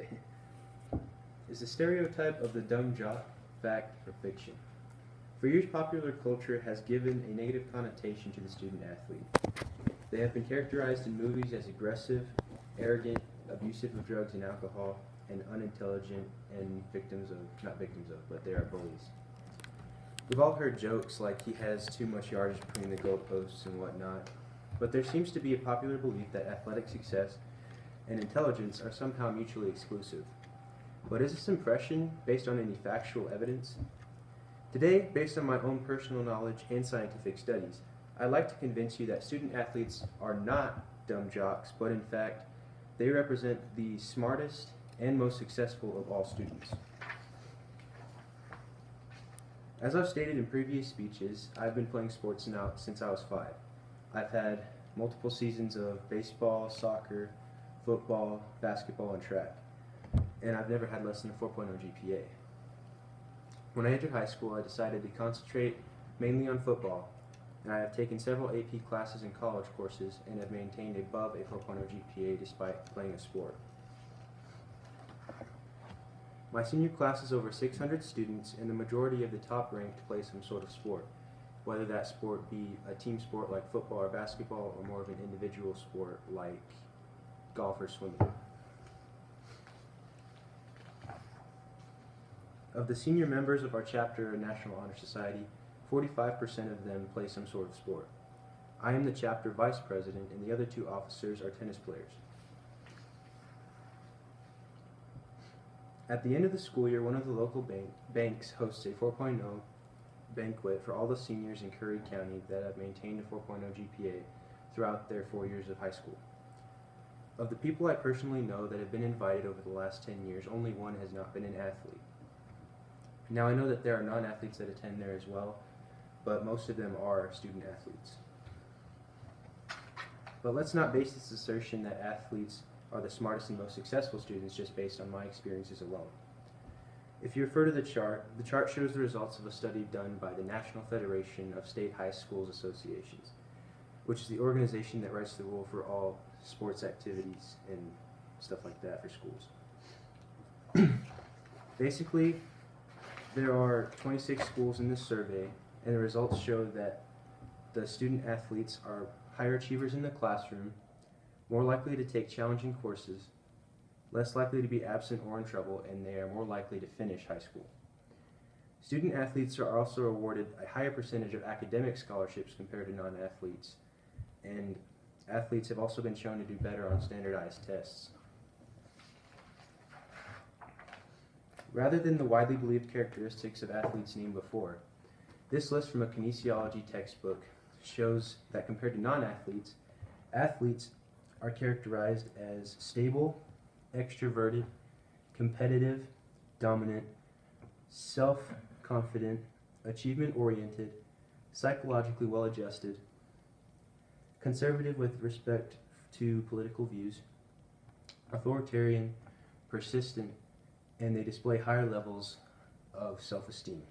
Okay. Is the stereotype of the dumb jock fact or fiction? For years, popular culture has given a negative connotation to the student athlete. They have been characterized in movies as aggressive, arrogant, abusive of drugs and alcohol, and unintelligent, and not victims of, but they are bullies. We've all heard jokes like he has too much yardage between the goalposts and whatnot, but there seems to be a popular belief that athletic success and intelligence are somehow mutually exclusive. But is this impression based on any factual evidence? Today, based on my own personal knowledge and scientific studies, I'd like to convince you that student athletes are not dumb jocks, but in fact, they represent the smartest and most successful of all students. As I've stated in previous speeches, I've been playing sports now since I was 5. I've had multiple seasons of baseball, soccer, football, basketball, and track, and I've never had less than a 4.0 GPA. When I entered high school, I decided to concentrate mainly on football, and I have taken several AP classes and college courses and have maintained above a 4.0 GPA despite playing a sport. My senior class is over 600 students, and the majority of the top ranked play some sort of sport, whether that sport be a team sport like football or basketball, or more of an individual sport like golf or swimming. Of the senior members of our chapter National Honor Society, 45% of them play some sort of sport. I am the chapter vice president, and the other 2 officers are tennis players. At the end of the school year, one of the local banks hosts a 4.0 banquet for all the seniors in Curry County that have maintained a 4.0 GPA throughout their 4 years of high school. Of the people I personally know that have been invited over the last 10 years, only one has not been an athlete. Now, I know that there are non-athletes that attend there as well, but most of them are student athletes. But let's not base this assertion that athletes are the smartest and most successful students just based on my experiences alone. If you refer to the chart shows the results of a study done by the National Federation of State High Schools Associations, which is the organization that writes the rule for all sports activities and stuff like that for schools. Basically, there are 26 schools in this survey, and the results show that the student athletes are higher achievers in the classroom, more likely to take challenging courses, less likely to be absent or in trouble, and they are more likely to finish high school. Student athletes are also awarded a higher percentage of academic scholarships compared to non-athletes, and athletes have also been shown to do better on standardized tests. Rather than the widely believed characteristics of athletes named before, this list from a kinesiology textbook shows that compared to non-athletes, athletes are characterized as stable, extroverted, competitive, dominant, self-confident, achievement-oriented, psychologically well-adjusted, conservative with respect to political views, authoritarian, persistent, and they display higher levels of self-esteem.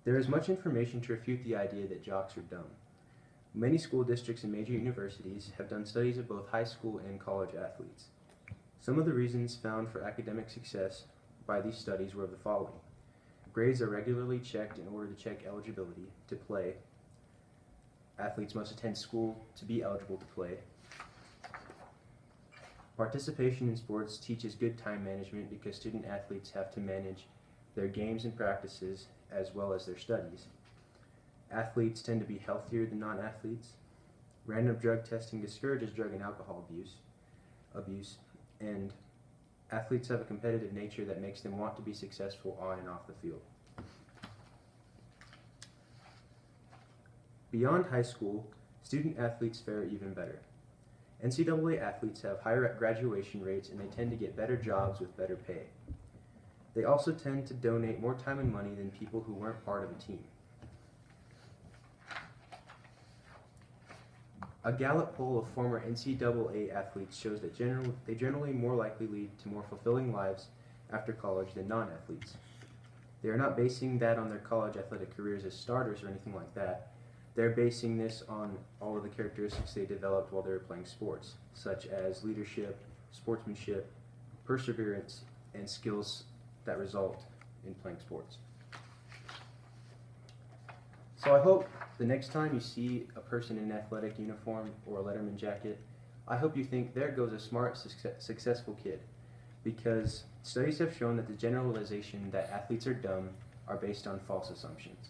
There is much information to refute the idea that jocks are dumb. Many school districts and major universities have done studies of both high school and college athletes. Some of the reasons found for academic success by these studies were the following. Grades are regularly checked in order to check eligibility to play. Athletes must attend school to be eligible to play. Participation in sports teaches good time management because student athletes have to manage their games and practices as well as their studies. Athletes tend to be healthier than non-athletes. Random drug testing discourages drug and alcohol abuse, and athletes have a competitive nature that makes them want to be successful on and off the field. Beyond high school, student athletes fare even better. NCAA athletes have higher graduation rates, and they tend to get better jobs with better pay. They also tend to donate more time and money than people who weren't part of a team. A Gallup poll of former NCAA athletes shows that they generally more likely lead to more fulfilling lives after college than non-athletes. They are not basing that on their college athletic careers as starters or anything like that. They're basing this on all of the characteristics they developed while they were playing sports, such as leadership, sportsmanship, perseverance, and skills that result in playing sports. So I hope the next time you see a person in an athletic uniform or a Letterman jacket, I hope you think, there goes a smart, successful kid. Because studies have shown that the generalization that athletes are dumb are based on false assumptions.